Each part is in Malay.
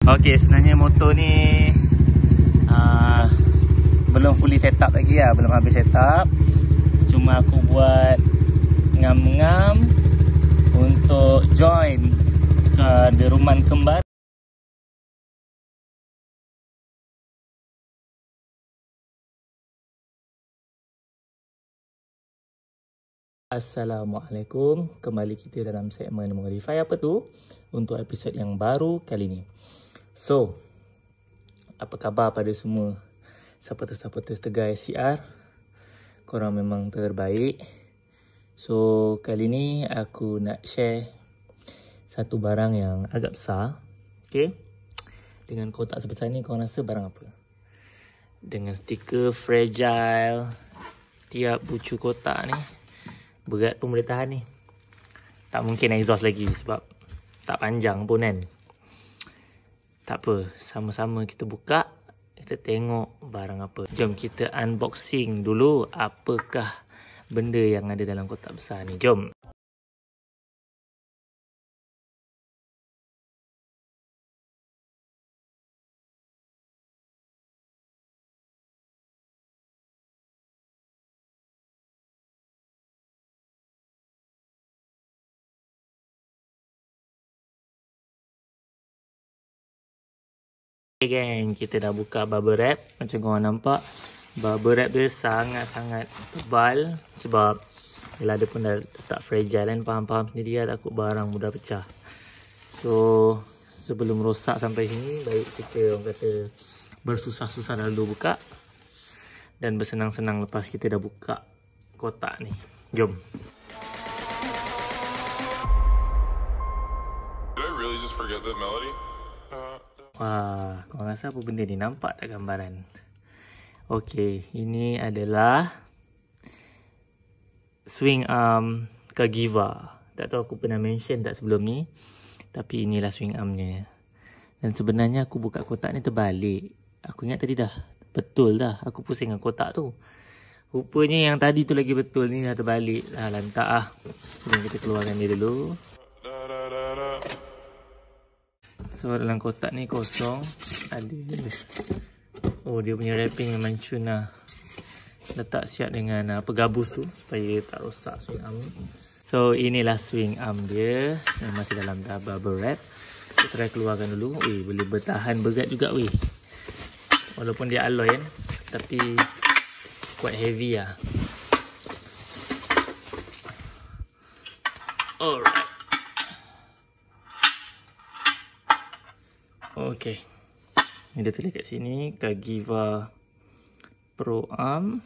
Okey, sebenarnya motor ni belum fully set up lagi lah, belum habis set up. Cuma aku buat ngam-ngam untuk join deruman kembar. Assalamualaikum, kembali kita dalam segmen Modify apa tu untuk episod yang baru kali ni. So, apa khabar pada semua supporters Tegar SCR? Korang memang terbaik. So, kali ni aku nak share satu barang yang agak besar. Okay, dengan kotak sebesar ni, korang rasa barang apa? Dengan stiker fragile setiap bucu kotak ni, berat pun boleh tahan ni. Tak mungkin exhaust lagi sebab tak panjang pun kan. Tak apa, sama-sama kita buka, kita tengok barang apa. Jom kita unboxing dulu apakah benda yang ada dalam kotak besar ni. Jom. Okay geng, kita dah buka bubble wrap. Macam korang nampak, bubble wrap dia sangat-sangat tebal. Sebab bila dia pun dah letak fragile kan, faham-faham sendiri lah, takut barang mudah pecah. So sebelum rosak sampai sini, baik kita orang kata bersusah-susah dulu buka, dan bersenang-senang lepas kita dah buka kotak ni. Jom. Did I really just forget that melody? Wah, korang rasa apa benda ni? Nampak tak gambaran? Okey, ini adalah swing arm Cagiva. Tak tahu aku pernah mention tak sebelum ni, tapi inilah swing armnya. Dan sebenarnya aku buka kotak ni terbalik. Aku ingat tadi dah betul dah, aku pusing dengan kotak tu. Rupanya yang tadi tu lagi betul, ni dah terbalik. Lantak lah. Sebelum kita keluarkan dia dulu. So dalam kotak ni kosong. Ada, oh dia punya wrapping memang cun lah. Letak siap dengan pegabus tu supaya tak rosak swing arm. So inilah swing arm dia yang masih dalam bubble wrap. Kita try keluarkan dulu. Weh, boleh bertahan berat juga weh. Walaupun dia alloy kan, tapi quite heavy lah. Alright. Okay, ini dia tulis kat sini, Cagiva Pro Arm.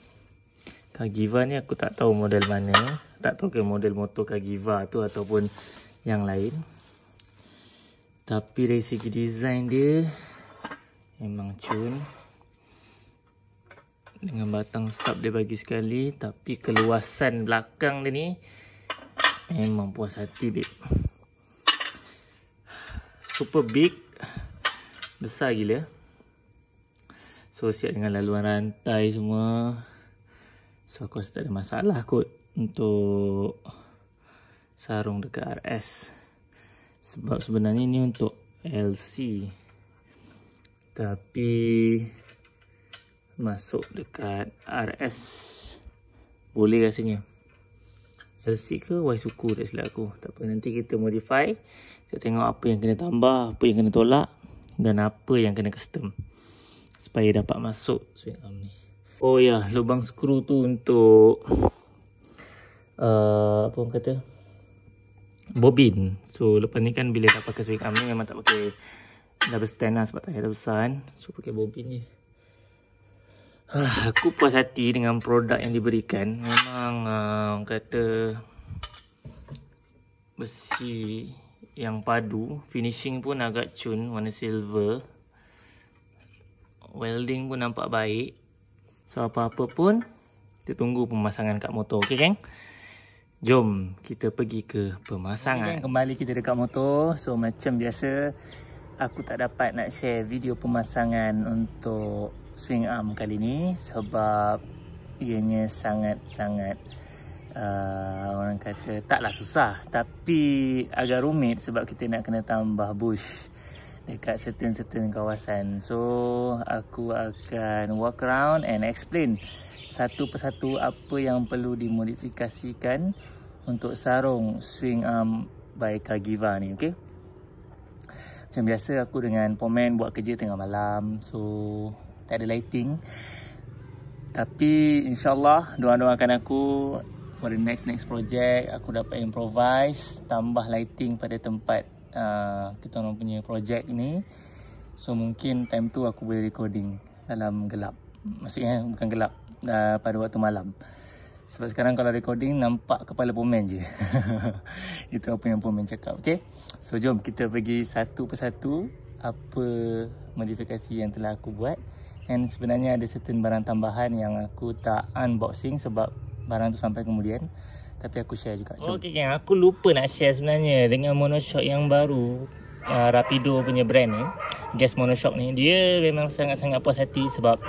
Cagiva ni aku tak tahu model mana. Tak tahu ke model motor Cagiva tu ataupun yang lain. Tapi dari segi design dia memang cun. Dengan batang sub dia bagi sekali. Tapi keluasan belakang dia ni memang puas hati babe. Super big, besar gila. So siap dengan laluan rantai semua. So aku rasa tak ada masalah kot untuk sarung dekat RS. Sebab sebenarnya ni untuk LC, tapi masuk dekat RS boleh rasanya. LC ke Y suku tak silap aku. Tak apa, nanti kita modify. Kita tengok apa yang kena tambah, apa yang kena tolak, dan apa yang kena custom supaya dapat masuk swing arm ni. Oh ya, lubang skru tu untuk apa orang kata, bobin. So lepas ni kan bila dah pakai swing arm ni memang tak pakai double stand lah sebab tayar dah besar kan. So pakai bobin je. Aku puas hati dengan produk yang diberikan. Memang orang kata besi yang padu. Finishing pun agak cun, warna silver. Welding pun nampak baik. So apa-apa pun, kita tunggu pemasangan kat motor. Okay geng? Jom kita pergi ke pemasangan. Okay, kembali kita dekat motor. So macam biasa, aku tak dapat nak share video pemasangan untuk swing arm kali ni sebab ianya sangat-sangat orang kata taklah susah, tapi agak rumit sebab kita nak kena tambah bush dekat certain kawasan. So aku akan walk around and explain satu persatu apa yang perlu dimodifikasikan untuk sarung swing arm by Cagiva ni, okay? Macam biasa aku dengan Pomen buat kerja tengah malam, so tak ada lighting. Tapi insyaAllah doakan aku for the next project aku dapat improvise, tambah lighting pada tempat kita orang punya project ni. So mungkin time tu aku boleh recording dalam gelap. Maksudnya bukan gelap, pada waktu malam. Sebab sekarang kalau recording nampak kepala Pomen je. Itu apa yang Pomen cakap, okay? So jom kita pergi satu persatu apa modifikasi yang telah aku buat. And sebenarnya ada certain barang tambahan yang aku tak unboxing sebab barang tu sampai kemudian. Tapi aku share juga. Okay gang, aku lupa nak share sebenarnya dengan Monoshock yang baru, Rapido punya brand ni, gas Monoshock ni. Dia memang sangat-sangat puas hati sebab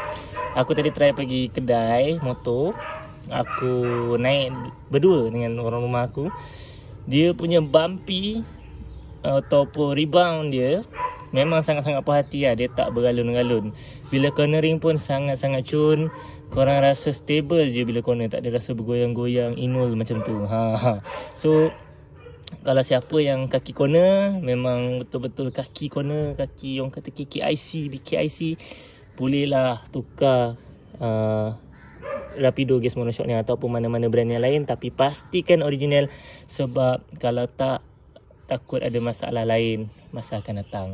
aku tadi try pergi kedai motor. Aku naik berdua dengan orang rumah aku. Dia punya bumpy ataupun rebound dia memang sangat-sangat puas hati lah. Dia tak bergalun-galun. Bila cornering pun sangat-sangat cun. Korang rasa stable je bila corner, tak ada rasa bergoyang-goyang inul macam tu. So kalau siapa yang kaki corner, memang betul-betul kaki corner, kaki orang kata KKIC, BKIC, bolehlah tukar Rapido gas Monoshock ni ataupun mana-mana brand yang lain. Tapi pastikan original, sebab kalau tak, takut ada masalah lain masa akan datang.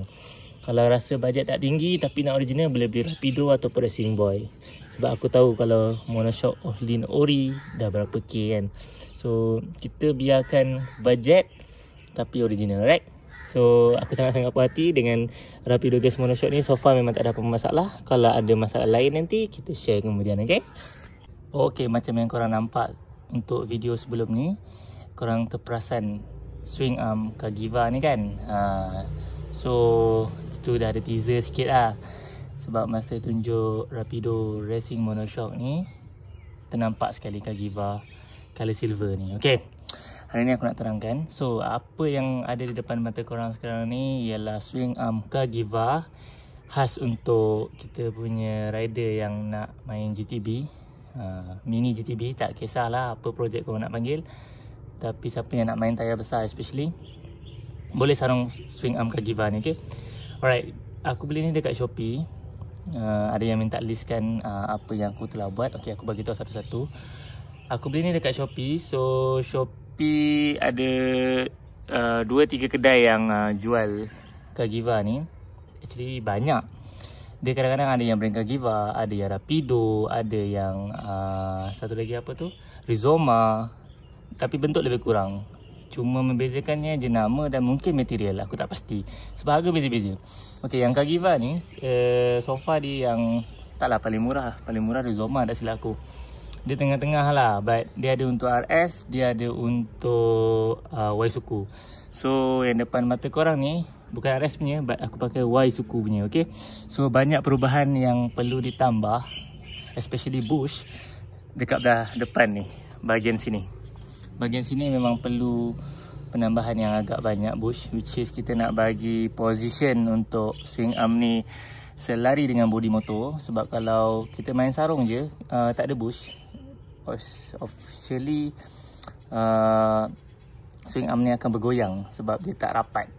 Kalau rasa bajet tak tinggi tapi nak original, boleh beli Rapido ataupun Racing Boy. Sebab aku tahu kalau Monoshock Ohlin Ori dah berapa K kan. So kita biarkan bajet tapi original, right? So aku sangat-sangat puas hati dengan Rapido gas Monoshock ni. So far memang tak ada apa masalah. Kalau ada masalah lain nanti kita share kemudian, okay? Okay, macam yang korang nampak untuk video sebelum ni, korang terperasan swing arm Cagiva ni kan. So itu dah ada teaser sikit lah. Sebab masa tunjuk Rapido Racing Monoshock ni, ternampak sekali Cagiva color silver ni. Okay, hari ni aku nak terangkan. So apa yang ada di depan mata korang sekarang ni ialah swing arm Cagiva khas untuk kita punya rider yang nak main GTB, mini GTB, tak kisahlah apa projek korang nak panggil. Tapi siapa yang nak main tayar besar especially, boleh sarung swing arm Cagiva ni, okay? Alright, aku beli ni dekat Shopee. Ada yang minta listkan apa yang aku telah buat. Okay, aku bagi tahu satu-satu. Aku beli ni dekat Shopee. So Shopee ada 2-3 kedai yang jual Cagiva ni. Actually banyak. Dia kadang-kadang ada yang brand Cagiva, ada yang Rapido, ada yang satu lagi apa tu, Rizoma. Tapi bentuk lebih kurang. Cuma membezakannya je nama dan mungkin material, aku tak pasti. Sebab harga beza-beza. Okay, yang Cagiva ni sofa dia yang taklah paling murah. Paling murah Rizoma, tak silap aku. Dia tengah-tengah lah. But dia ada untuk RS, dia ada untuk Waisuku. So yang depan mata korang ni bukan RS punya, but aku pakai Waisuku punya, okay? So banyak perubahan yang perlu ditambah, especially bush dekat belah depan ni, bahagian sini. Bahagian sini memang perlu penambahan yang agak banyak bush, which is kita nak bagi position untuk swing arm ni selari dengan body motor. Sebab kalau kita main sarung je, tak ada bush, officially swing arm ni akan bergoyang sebab dia tak rapat.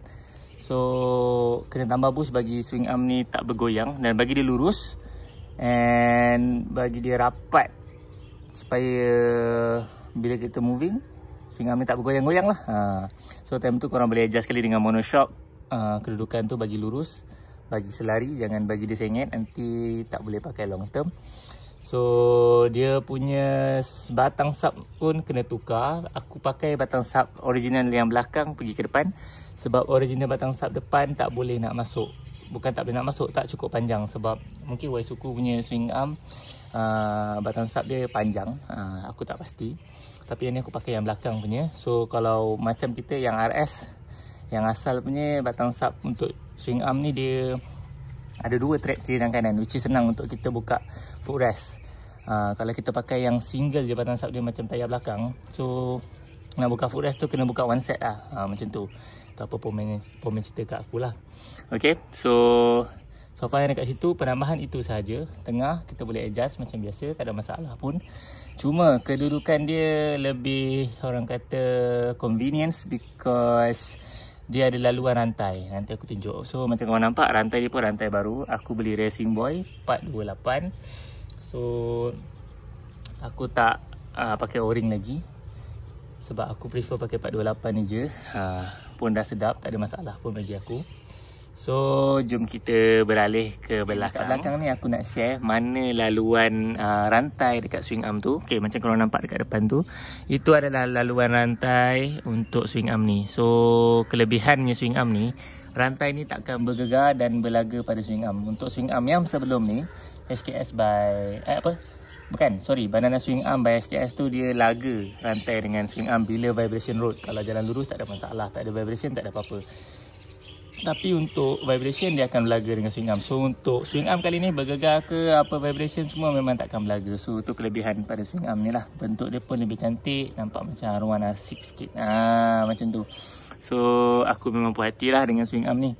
So kena tambah bush bagi swing arm ni tak bergoyang dan bagi dia lurus and bagi dia rapat, supaya bila kita moving, swing arm ni tak bergoyang-goyang lah. So time tu korang boleh adjust sekali dengan Monoshock. Kedudukan tu bagi lurus, bagi selari, jangan bagi dia sengit, nanti tak boleh pakai long term. So dia punya batang sub pun kena tukar. Aku pakai batang sub original yang belakang pergi ke depan. Sebab original batang sub depan tak boleh nak masuk. Bukan tak boleh nak masuk, tak cukup panjang. Sebab mungkin Waisuku punya swing arm batang sub dia panjang, aku tak pasti. Tapi yang ni aku pakai yang belakang punya. So kalau macam kita yang RS, yang asal punya batang sub untuk swing arm ni, dia ada dua track kiri dan kanan, which is senang untuk kita buka footrest. Kalau kita pakai yang single je batang sub dia macam tayar belakang, so nak buka footrest tu kena buka one set lah. Macam tu. Tu apa pemain cerita kat aku lah. Okay, so far yang dekat situ penambahan itu saja. Tengah kita boleh adjust macam biasa, tak ada masalah pun. Cuma kedudukan dia lebih orang kata convenience because dia ada laluan rantai. Nanti aku tunjuk. So macam korang nampak rantai dia pun rantai baru. Aku beli Racing Boy part 28. So aku tak pakai o-ring lagi sebab aku prefer pakai part 28 ni je. Pun dah sedap, tak ada masalah pun bagi aku. So jom kita beralih ke belakang. Kat belakang ni aku nak share mana laluan rantai dekat swing arm tu. Okay, macam korang nampak dekat depan tu, itu adalah laluan rantai untuk swing arm ni. So kelebihannya swing arm ni, rantai ni takkan bergegar dan berlaga pada swing arm. Untuk swing arm yang sebelum ni, HKS by Banana Swing Arm by HKS tu, dia laga rantai dengan swing arm bila vibration road. Kalau jalan lurus tak ada masalah, tak ada vibration, tak ada apa-apa. Tapi untuk vibration dia akan berlaga dengan swing arm. So untuk swing arm kali ni bergegar ke apa vibration semua memang takkan berlaga. So tu kelebihan pada swing arm ni lah. Bentuk dia pun lebih cantik, nampak macam arwah R6 sikit. Macam tu. So aku memang puas hati lah dengan swing arm ni.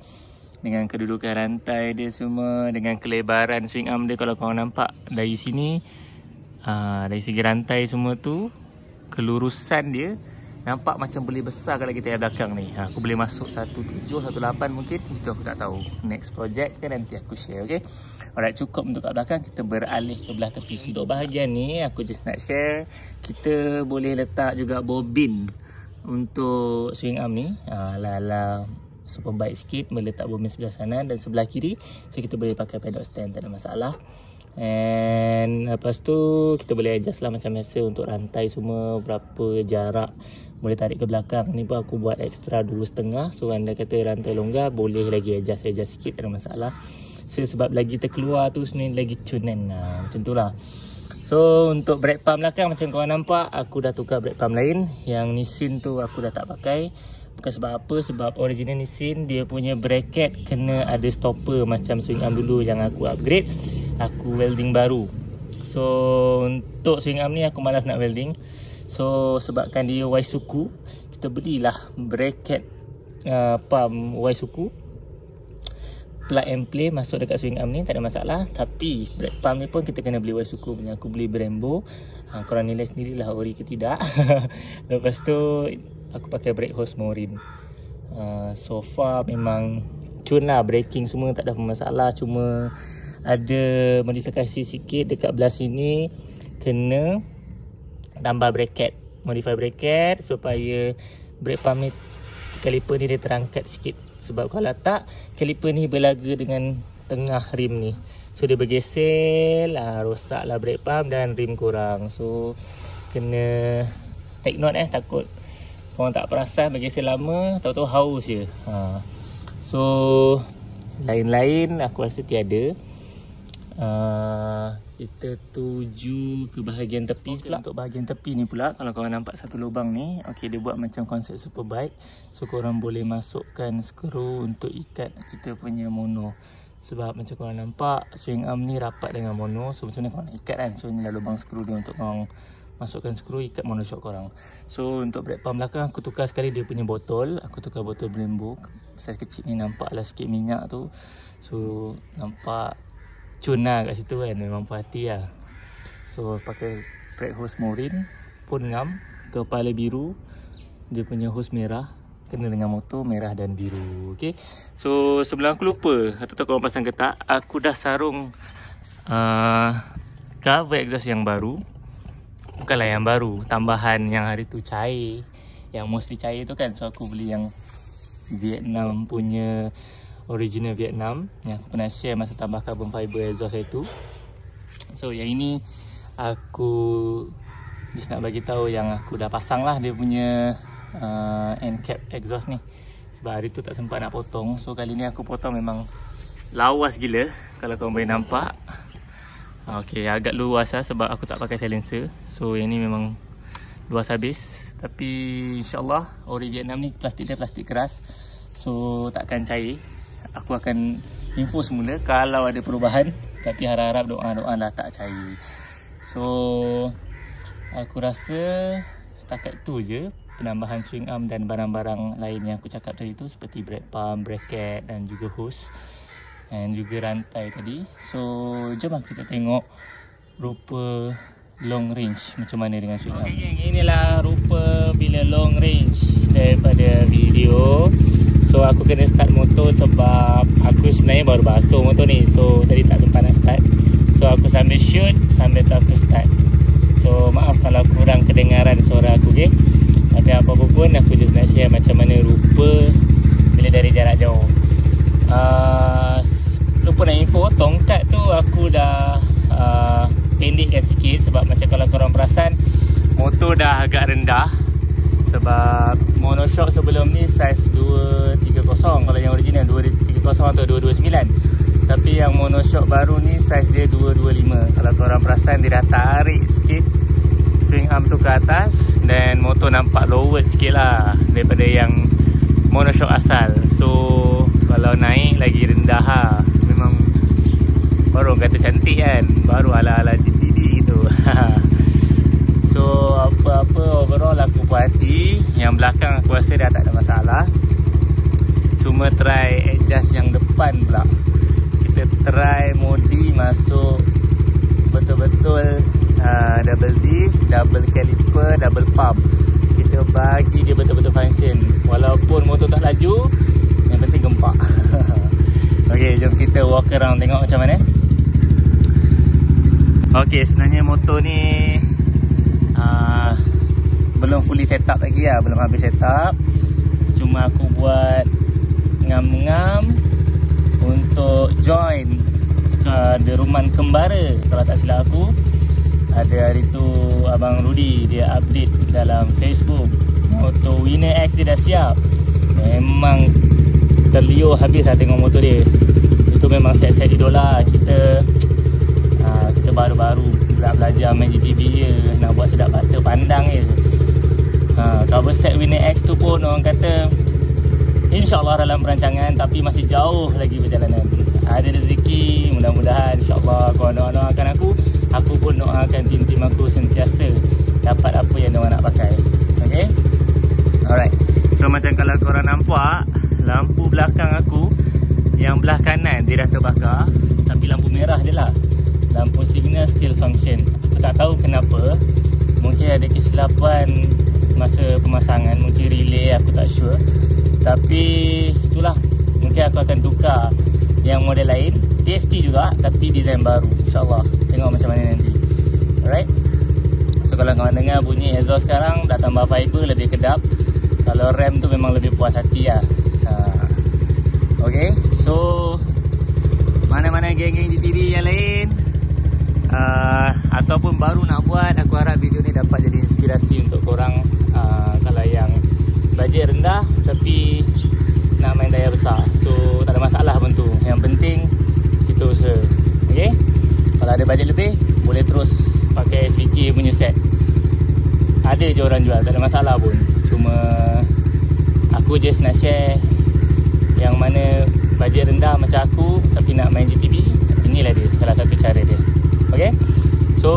Dengan kedudukan rantai dia semua, dengan kelebaran swing arm dia. Kalau korang nampak dari sini, dari segi rantai semua tu, kelurusan dia nampak macam boleh besar kalau kita ada belakang ni. Aku boleh masuk 17, 18 mungkin. Itu aku tak tahu. Next project kan nanti aku share, okay? Alright, cukup untuk kat belakang. Kita beralih ke belah tepi. Untuk bahagian ni, aku just nak share. Kita boleh letak juga bobin untuk swing arm ni. Ala-ala super baik sikit. Meletak bobin sebelah sana dan sebelah kiri. So kita boleh pakai pedal stand, tak ada masalah. And lepas tu kita boleh adjust lah macam biasa untuk rantai semua, berapa jarak boleh tarik ke belakang. Ni pun aku buat extra 2.5. So anda kata rantai longgar, boleh lagi adjust sikit, tak ada masalah. So sebab lagi terkeluar tu sebenarnya lagi tunan macam tu lah. So untuk brake pump belakang macam korang nampak, aku dah tukar brake pump lain. Yang Nissin tu aku dah tak pakai. Bukan sebab apa, sebab original Nissin dia punya bracket kena ada stopper macam swing arm dulu yang aku upgrade. Aku welding baru. So untuk swing arm ni aku malas nak welding. So sebabkan dia Waisuku, kita belilah bracket pump Waisuku, plug and play masuk dekat swing arm ni, tak ada masalah. Tapi brake pump ni pun kita kena beli Waisuku punya. Aku beli Brembo. Korang nilai sendirilah ori ke tidak. Lepas tu aku pakai brake hose Morin. So far memang cun lah, braking semua tak ada masalah. Cuma ada modifikasi sikit dekat belah sini, kena tambah bracket, modify bracket supaya brake pump ni, kaliper ni dia terangkat sikit. Sebab kalau tak, kaliper ni berlaga dengan tengah rim ni. So dia bergesel, rosak lah brake pump dan rim kurang. So kena take note takut korang tak perasan bergesel lama, tahu-tahu haus je. So lain-lain aku rasa tiada. Kita tuju ke bahagian tepi pula. Untuk bahagian tepi ni pula, kalau korang nampak satu lubang ni, okay, dia buat macam konsep Superbike. So korang boleh masukkan skru untuk ikat kita punya mono. Sebab macam korang nampak, swing arm ni rapat dengan mono. So macam mana korang nak ikat kan. So inilah lubang skru dia untuk korang masukkan skru, ikat monoshock korang. So untuk brake pump belakang aku tukar sekali dia punya botol. Aku tukar botol Brembo saiz kecil ni, nampaklah sikit minyak tu. So nampak cun lah kat situ kan, memang puas hati lah. So pakai brake hose Morin pun ngam, kepala biru, dia punya hose merah, kena dengan motor merah dan biru. Okay, so sebelum aku lupa, atau tak korang pasang ke tak, aku dah sarung cover exhaust yang baru. Bukanlah yang baru, tambahan yang hari tu cair, yang mostly cair tu kan. So aku beli yang Vietnam punya, original Vietnam yang aku pernah share masa tambah carbon fiber exhaust itu. So yang ini aku just nak bagi tahu yang aku dah pasang lah dia punya end cap exhaust ni. Sebab hari tu tak sempat nak potong. So kali ni aku potong, memang lawas gila kalau korang boleh nampak. Okay, agak luas lah sebab aku tak pakai silencer. So yang ni memang luas habis. Tapi insyaAllah ori Vietnam ni plastik dia plastik keras, so takkan cair. Aku akan info semula kalau ada perubahan. Tapi harap-harap doa-doa lah tak cair. So aku rasa setakat tu je penambahan swing arm dan barang-barang lain yang aku cakap tadi tu, seperti brake pump, bracket dan juga hose dan juga rantai tadi. So jom lah kita tengok rupa long range macam mana dengan swing arm. Okay geng, inilah rupa bila long range daripada video. So aku kena start motor sebab aku sebenarnya baru basuh motor ni. So tadi tak sempat nak start. So aku sambil shoot sambil tu aku start. So maaf kalau kurang kedengaran suara aku, okay? Tapi apa-apa pun aku just nak share macam mana rupa bila dari jarak jauh. Lupa nak info, tongkat tu aku dah pendekkan sikit. Sebab macam kalau korang perasan, motor dah agak rendah. Sebab monoshock sebelum ni size 230, kalau yang original 230 atau 229. Tapi yang monoshock baru ni size dia 225. Kalau korang perasan, dia dah tarik sikit swing arm tu ke atas dan motor nampak lowered sikit lah daripada yang monoshock asal. So kalau naik lagi rendah lah. Memang baru kata cantik kan, baru ala-ala GTD tu. So apa-apa overall aku puas hati. Yang belakang aku rasa dah tak ada masalah. Cuma try adjust yang depan pula. Kita try modi masuk betul-betul double disc, double caliper, double pump. Kita bagi dia betul-betul function. Walaupun motor tak laju, yang penting gempak. Okay, jom kita walk around tengok macam mana. Okay, sebenarnya motor ni belum fully set up lagi lah, belum habis set up. Cuma aku buat ngam-ngam untuk join ke deruman kembara. Kalau tak silap aku, ada hari tu Abang Rudy dia update dalam Facebook, motor Winner X dia dah siap. Memang terliur habis lah tengok motor dia. Itu memang set-set idola. Kita baru-baru belajar main GTB je, nak buat sedap mata pandang je. Cover set Winner X tu pun orang kata InsyaAllah dalam perancangan, tapi masih jauh lagi perjalanan. Ada rezeki, mudah-mudahan insyaAllah korang doakan aku pun doakan tim-tim aku sentiasa dapat apa yang diorang nak pakai. Okay, alright. So macam kalau korang nampak, lampu belakang aku yang belah kanan dia dah terbakar, tapi lampu merah je lah. Lampu signal still function. Aku tak tahu kenapa. Mungkin ada kesilapan masa pemasangan, mungkin relay, aku tak sure. Tapi itulah, mungkin aku akan tukar yang model lain, TST juga tapi design baru, insyaAllah. Tengok macam mana nanti. Alright. So kalau korang dengar bunyi exhaust sekarang dah tambah fiber, lebih kedap. Kalau rem tu memang lebih puas hati lah. Okay, so mana-mana geng-geng GTD yang lain ataupun baru nak buat, aku harap video ni dapat jadi inspirasi untuk korang. Kalau yang bajet rendah tapi nak main daya besar, so tak ada masalah pun tu. Yang penting kita usaha. Okay, kalau ada bajet lebih boleh terus pakai SVK punya set. Ada je orang jual, tak ada masalah pun. Cuma aku just nak share yang mana bajet rendah macam aku tapi nak main GTB. Inilah dia salah satu cara dia. Okay, so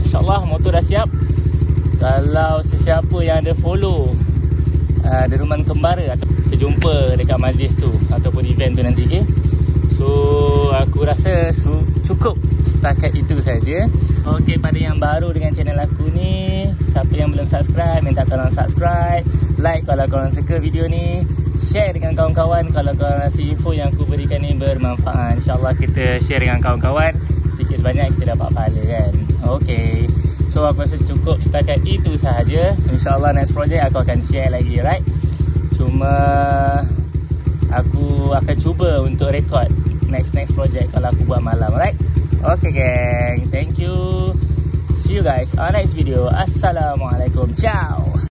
insyaAllah motor dah siap. Kalau sesiapa yang ada follow deruman kembara atau terjumpa dekat majlis tu ataupun event tu nanti, okay? So aku rasa cukup setakat itu saja. Okay, pada yang baru dengan channel aku ni, siapa yang belum subscribe, minta tolong subscribe, like kalau korang suka video ni, share dengan kawan-kawan kalau korang rasa info yang aku berikan ni bermanfaat. InsyaAllah kita share dengan kawan-kawan, sedikit banyak kita dapat pahala kan. Okay, so aku rasa cukup setakat itu sahaja. InsyaAllah next project aku akan share lagi, right? Cuma aku akan cuba untuk record next project kalau aku buat malam, right? Okay gang, thank you. See you guys on next video. Assalamualaikum, ciao.